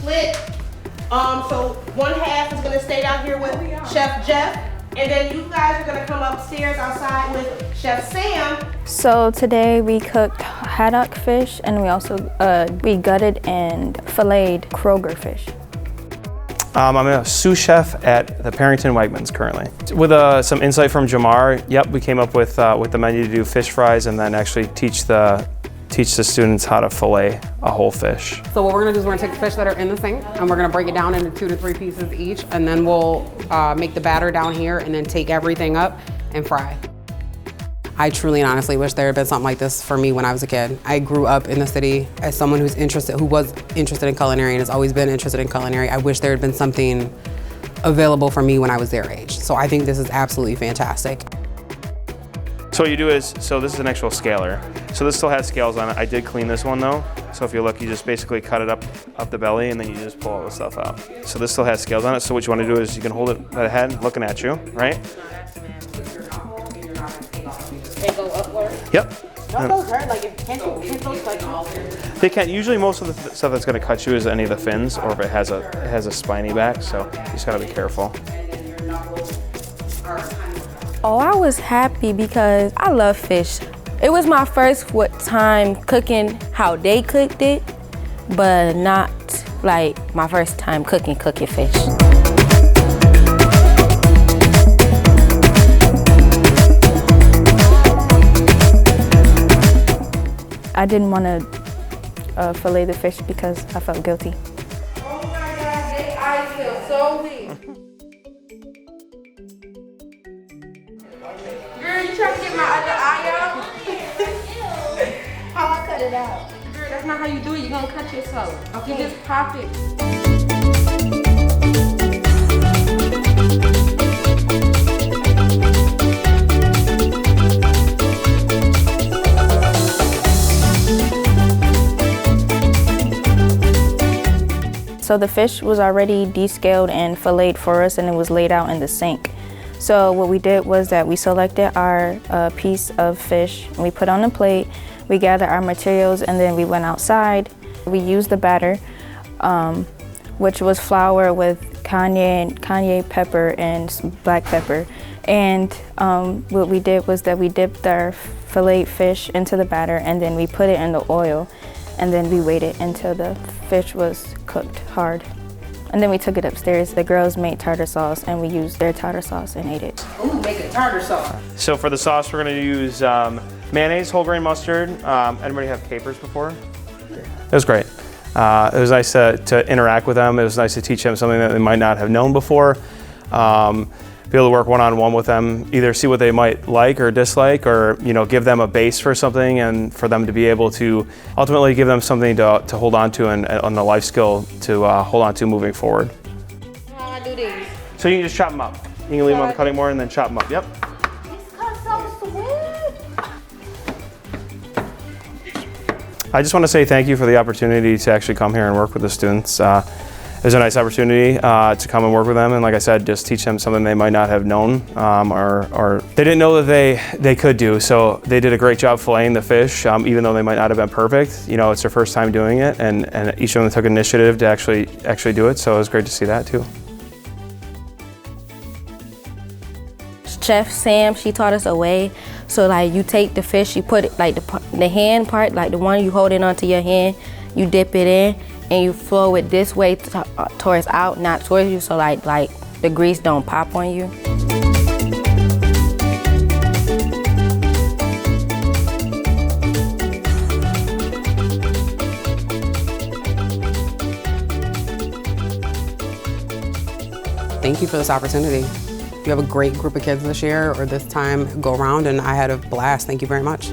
split. So one half is gonna stay down here with Chef Jeff, and then you guys are gonna come upstairs outside with Chef Sam. So today we cooked haddock fish, and we also we gutted and filleted Kroger fish. I'm a sous chef at the Parrington Wegmans currently. With some insight from Jamar, yep, we came up with the menu to do fish fries and then actually teach the students how to fillet a whole fish. So what we're gonna do is we're gonna take the fish that are in the sink and we're gonna break it down into 2 to 3 pieces each, and then we'll make the batter down here and then take everything up and fry. I truly and honestly wish there had been something like this for me when I was a kid. I grew up in the city as someone who was interested in culinary and has always been interested in culinary. I wish there had been something available for me when I was their age. So I think this is absolutely fantastic. So what you do is, so this is an actual scaler. So this still has scales on it. I did clean this one though. So if you look, you just basically cut it up the belly and then you just pull all the stuff out. So this still has scales on it. So what you want to do is you can hold it by the head, looking at you, right? They go upward. Yep. Don't those hurt? Like, can't those like? They can't. Usually, most of the stuff that's going to cut you is any of the fins, or if it has a spiny back. So you just got to be careful. Oh, I was happy because I love fish. It was my first time cooking how they cooked it, but not like my first time cooking fish. I didn't want to fillet the fish because I felt guilty. Oh my God, they eyes feel so weak. Girl, you trying to get my other eye out? How I cut it out? Girl, that's not how you do it. You're gonna cut yourself. Okay. You just pop it. So the fish was already descaled and filleted for us, and it was laid out in the sink. So what we did was that we selected our piece of fish, and we put on a plate, we gathered our materials, and then we went outside. We used the batter, which was flour with cayenne pepper and black pepper. And what we did was that we dipped our filleted fish into the batter, and then we put it in the oil, and then we waited until the fish was cooked hard. And then we took it upstairs. The girls made tartar sauce, and we used their tartar sauce and ate it. Ooh, make a tartar sauce. So for the sauce, we're going to use mayonnaise, whole grain mustard. Anybody have capers before? It was great. It was nice to interact with them. It was nice to teach them something that they might not have known before. Be able to work one-on-one with them, either see what they might like or dislike, or give them a base for something, and for them to be able to ultimately give them something to hold on to and on the life skill to hold on to moving forward. How I do these? So you can just chop them up. You can leave them on the cutting board and then chop them up. Yep. These cut so sweet. I just want to say thank you for the opportunity to actually come here and work with the students. It was a nice opportunity to come and work with them, and like I said, just teach them something they might not have known or they didn't know that they could do. So they did a great job filleting the fish, even though they might not have been perfect. It's their first time doing it, and each of them took initiative to actually do it. So it was great to see that too. Chef Sam, she taught us a way. So like you take the fish, you put it like the hand part, like the one you holding onto your hand, you dip it in, and you flow it this way towards out, not towards you, so like the grease don't pop on you. Thank you for this opportunity. You have a great group of kids this year, or this time go around, and I had a blast. Thank you very much.